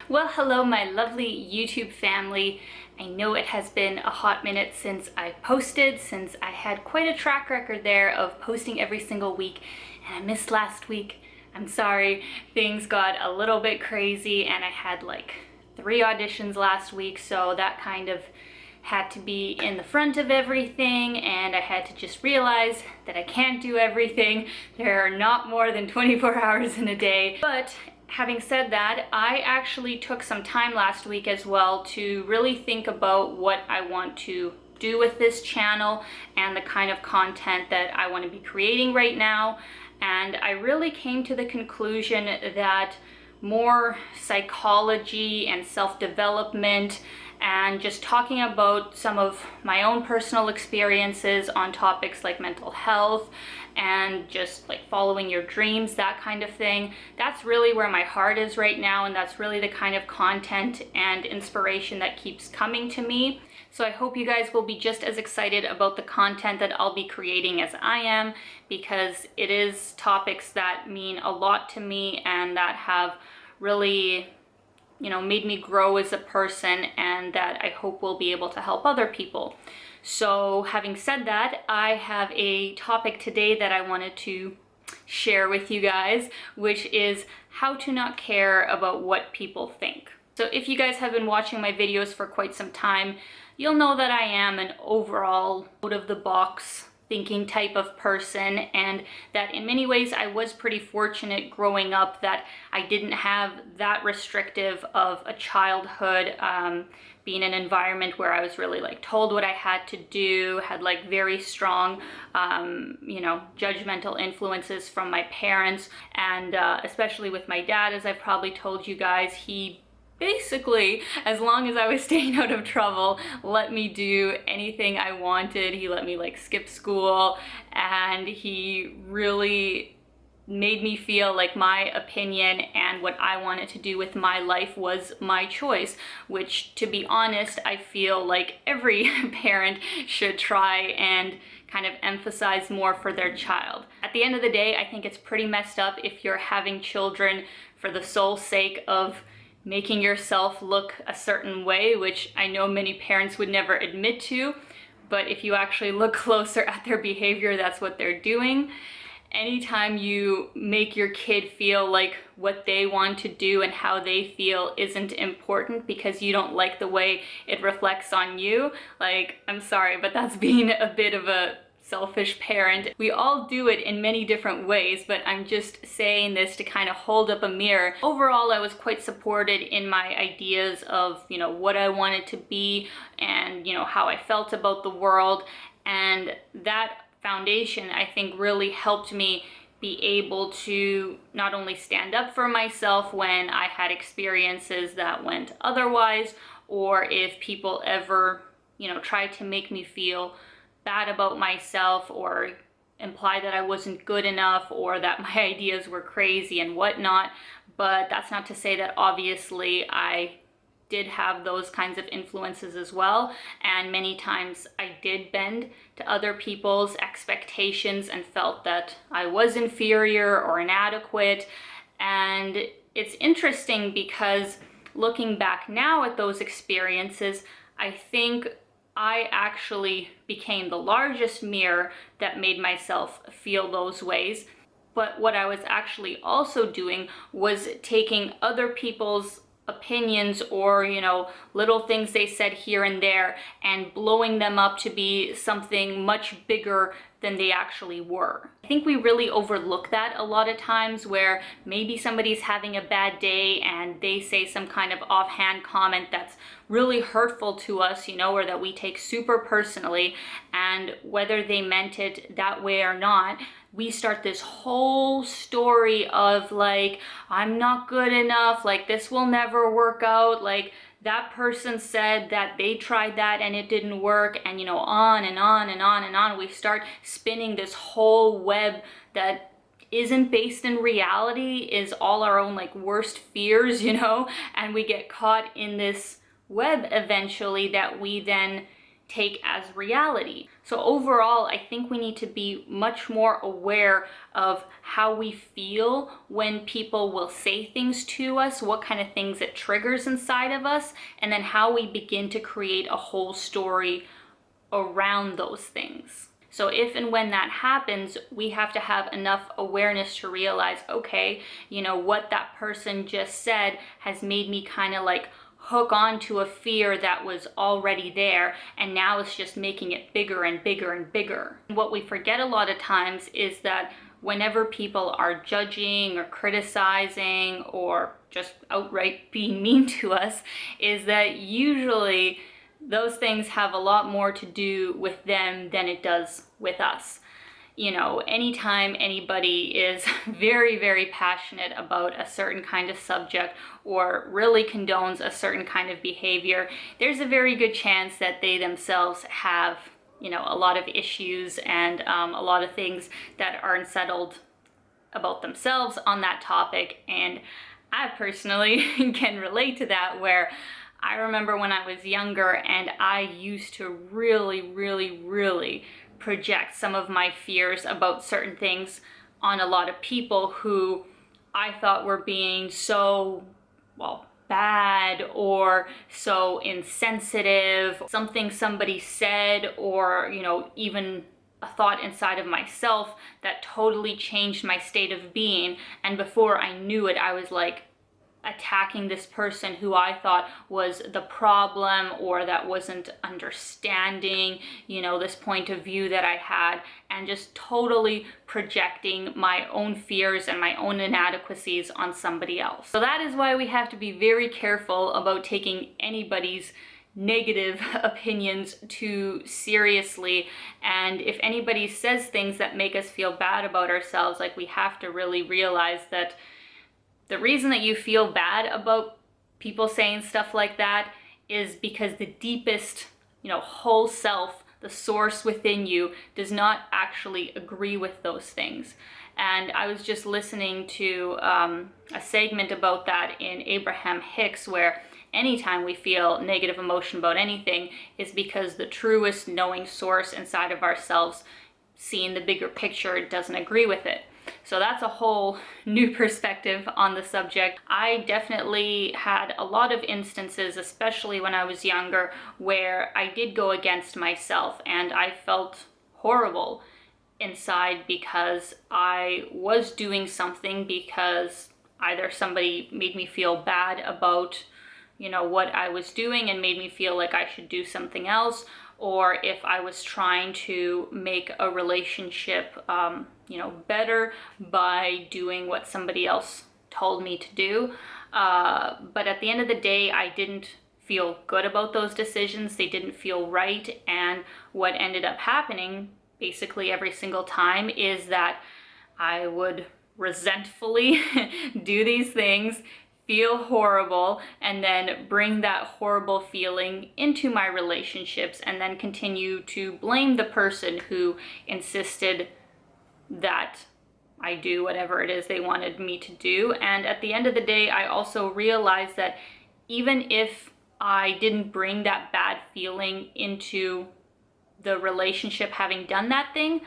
Well, hello, my lovely YouTube family. I know it has been a hot minute since I posted, since I had quite a track record there of posting every single week, and I missed last week. I'm sorry, things got a little bit crazy and I had like 3 auditions last week, so that kind of had to be in the front of everything, and I had to just realize that I can't do everything. There are not more than 24 hours in a day. But having said that, I actually took some time last week as well to really think about what I want to do with this channel and the kind of content that I want to be creating right now. And I really came to the conclusion that more psychology and self-development and just talking about some of my own personal experiences on topics like mental health and just like following your dreams, that kind of thing. That's really where my heart is right now, and that's really the kind of content and inspiration that keeps coming to me. So I hope you guys will be just as excited about the content that I'll be creating as I am, because it is topics that mean a lot to me and that have really, made me grow as a person, and that I hope will be able to help other people. So having said that, I have a topic today that I wanted to share with you guys, which is how to not care about what people think. So if you guys have been watching my videos for quite some time, you'll know that I am an overall out-of-the-box thinking type of person, and that in many ways I was pretty fortunate growing up that I didn't have that restrictive of a childhood, being in an environment where I was really like told what I had to do, had like very strong, judgmental influences from my parents, and especially with my dad, as I've probably told you guys, he basically, as long as I was staying out of trouble, let me do anything I wanted. He let me like skip school, and he really made me feel like my opinion and what I wanted to do with my life was my choice, which, to be honest, I feel like every parent should try and kind of emphasize more for their child. At the end of the day, I think it's pretty messed up if you're having children for the sole sake of making yourself look a certain way, which I know many parents would never admit to, but if you actually look closer at their behavior, that's what they're doing. Anytime you make your kid feel like what they want to do and how they feel isn't important because you don't like the way it reflects on you, like, I'm sorry, but that's being a bit of a selfish parent. We all do it in many different ways, but I'm just saying this to kind of hold up a mirror. Overall, I was quite supported in my ideas of, what I wanted to be and, how I felt about the world. And that foundation, I think, really helped me be able to not only stand up for myself when I had experiences that went otherwise, or if people ever, tried to make me feel bad about myself or imply that I wasn't good enough or that my ideas were crazy and whatnot. But that's not to say that obviously I did have those kinds of influences as well, and many times I did bend to other people's expectations and felt that I was inferior or inadequate. And it's interesting because looking back now at those experiences, I think I actually became the largest mirror that made myself feel those ways. But what I was actually also doing was taking other people's opinions or, little things they said here and there and blowing them up to be something much bigger than they actually were. I think we really overlook that a lot of times, where maybe somebody's having a bad day and they say some kind of offhand comment that's really hurtful to us, or that we take super personally, and whether they meant it that way or not, we start this whole story of like, I'm not good enough, like this will never work out, like that person said that they tried that and it didn't work, and on and on and on and on. We start spinning this whole web that isn't based in reality, is all our own like worst fears, and we get caught in this web eventually that we then take as reality. So overall, I think we need to be much more aware of how we feel when people will say things to us, what kind of things it triggers inside of us, and then how we begin to create a whole story around those things. So if and when that happens, we have to have enough awareness to realize, okay, what that person just said has made me kind of like hook on to a fear that was already there, and now it's just making it bigger and bigger and bigger. What we forget a lot of times is that whenever people are judging or criticizing or just outright being mean to us, is that usually those things have a lot more to do with them than it does with us. Anytime anybody is very, very passionate about a certain kind of subject or really condones a certain kind of behavior, there's a very good chance that they themselves have, a lot of issues and a lot of things that are unsettled about themselves on that topic. And I personally can relate to that, where I remember when I was younger and I used to really, really, really project some of my fears about certain things on a lot of people who I thought were being so, bad or so insensitive. Something somebody said, or, even a thought inside of myself that totally changed my state of being. And before I knew it, I was like attacking this person who I thought was the problem, or that wasn't understanding, this point of view that I had, and just totally projecting my own fears and my own inadequacies on somebody else. So that is why we have to be very careful about taking anybody's negative opinions too seriously. And if anybody says things that make us feel bad about ourselves, like, we have to really realize that the reason that you feel bad about people saying stuff like that is because the deepest, whole self, the source within you, does not actually agree with those things. And I was just listening to a segment about that in Abraham Hicks, where anytime we feel negative emotion about anything is because the truest knowing source inside of ourselves, seeing the bigger picture, doesn't agree with it. So that's a whole new perspective on the subject. I definitely had a lot of instances, especially when I was younger, where I did go against myself and I felt horrible inside because I was doing something because either somebody made me feel bad about, what I was doing and made me feel like I should do something else, or if I was trying to make a relationship, better by doing what somebody else told me to do. But at the end of the day, I didn't feel good about those decisions. They didn't feel right. And what ended up happening basically every single time is that I would resentfully do these things, feel horrible, and then bring that horrible feeling into my relationships, and then continue to blame the person who insisted that I do whatever it is they wanted me to do. And at the end of the day, I also realized that even if I didn't bring that bad feeling into the relationship having done that thing,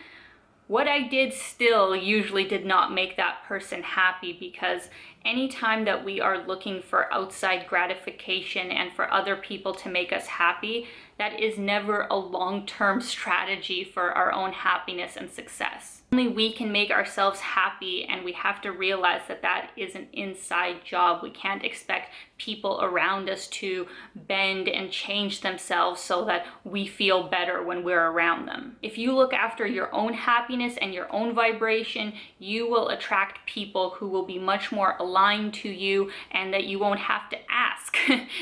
what I did still usually did not make that person happy, because anytime that we are looking for outside gratification and for other people to make us happy, that is never a long-term strategy for our own happiness and success. Only we can make ourselves happy, and we have to realize that that is an inside job. We can't expect people around us to bend and change themselves so that we feel better when we're around them. If you look after your own happiness and your own vibration, you will attract people who will be much more aligned to you, and that you won't have to ask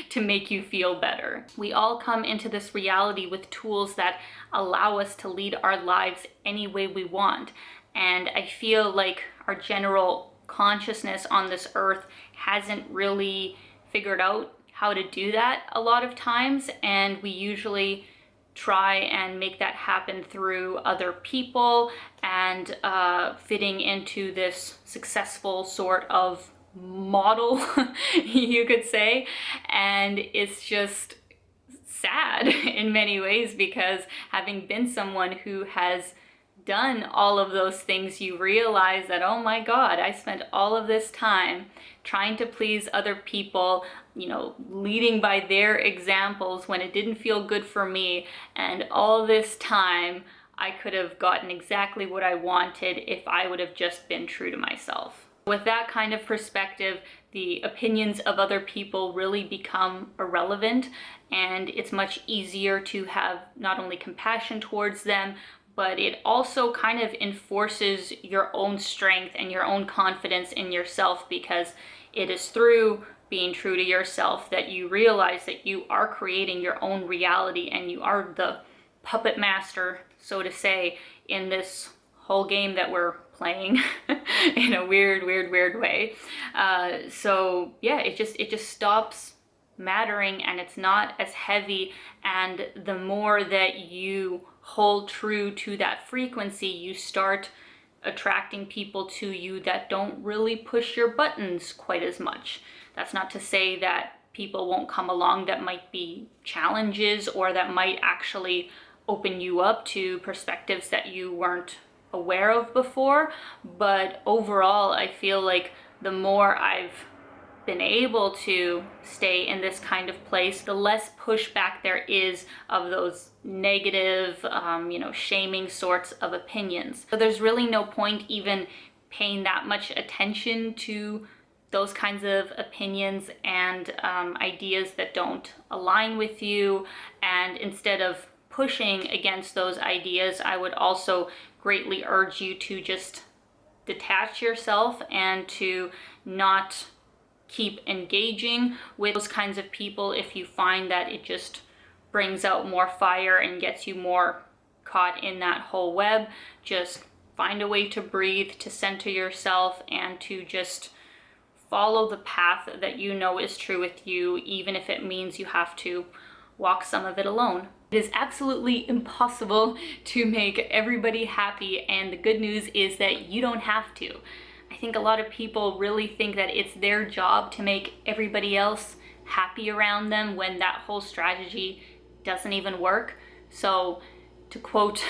to make you feel better. We all come into this reality with tools that allow us to lead our lives any way we want. And I feel like our general consciousness on this earth hasn't really figured out how to do that a lot of times, and we usually try and make that happen through other people and fitting into this successful sort of model, you could say. And it's just sad in many ways, because having been someone who has done all of those things, you realize that, oh my God, I spent all of this time trying to please other people, you know, leading by their examples when it didn't feel good for me. And all this time, I could have gotten exactly what I wanted if I would have just been true to myself. With that kind of perspective, the opinions of other people really become irrelevant, and it's much easier to have not only compassion towards them, but it also kind of enforces your own strength and your own confidence in yourself, because it is through being true to yourself that you realize that you are creating your own reality and you are the puppet master, so to say, in this whole game that we're playing in a weird way. So yeah, it just stops mattering, and it's not as heavy. And the more that you hold true to that frequency, you start attracting people to you that don't really push your buttons quite as much. That's not to say that people won't come along that might be challenges or that might actually open you up to perspectives that you weren't aware of before, but overall I feel like the more I've been able to stay in this kind of place, the less pushback there is of those negative, shaming sorts of opinions. So there's really no point even paying that much attention to those kinds of opinions and ideas that don't align with you. And instead of pushing against those ideas, I would also greatly urge you to just detach yourself and to not keep engaging with those kinds of people if you find that it just brings out more fire and gets you more caught in that whole web. Just find a way to breathe, to center yourself, and to just follow the path that you know is true with you, even if it means you have to walk some of it alone. It is absolutely impossible to make everybody happy, and the good news is that you don't have to. I think a lot of people really think that it's their job to make everybody else happy around them when that whole strategy doesn't even work. So to quote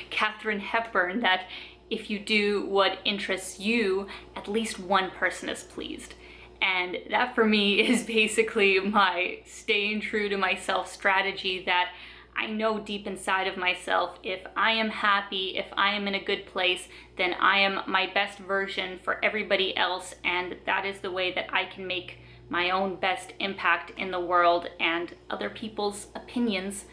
Katharine Hepburn, that if you do what interests you, at least one person is pleased. And that for me is basically my staying true to myself strategy, that I know deep inside of myself, if I am happy, if I am in a good place, then I am my best version for everybody else, and that is the way that I can make my own best impact in the world, and other people's opinions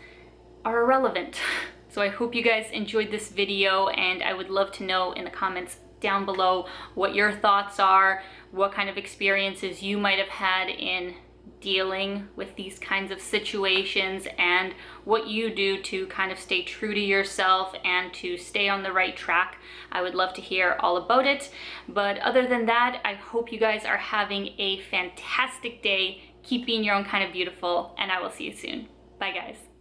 are irrelevant. So I hope you guys enjoyed this video, and I would love to know in the comments down below what your thoughts are, what kind of experiences you might have had in dealing with these kinds of situations, and what you do to kind of stay true to yourself and to stay on the right track. I would love to hear all about it. But other than that, I hope you guys are having a fantastic day. Keep being your own kind of beautiful, and I will see you soon. Bye guys.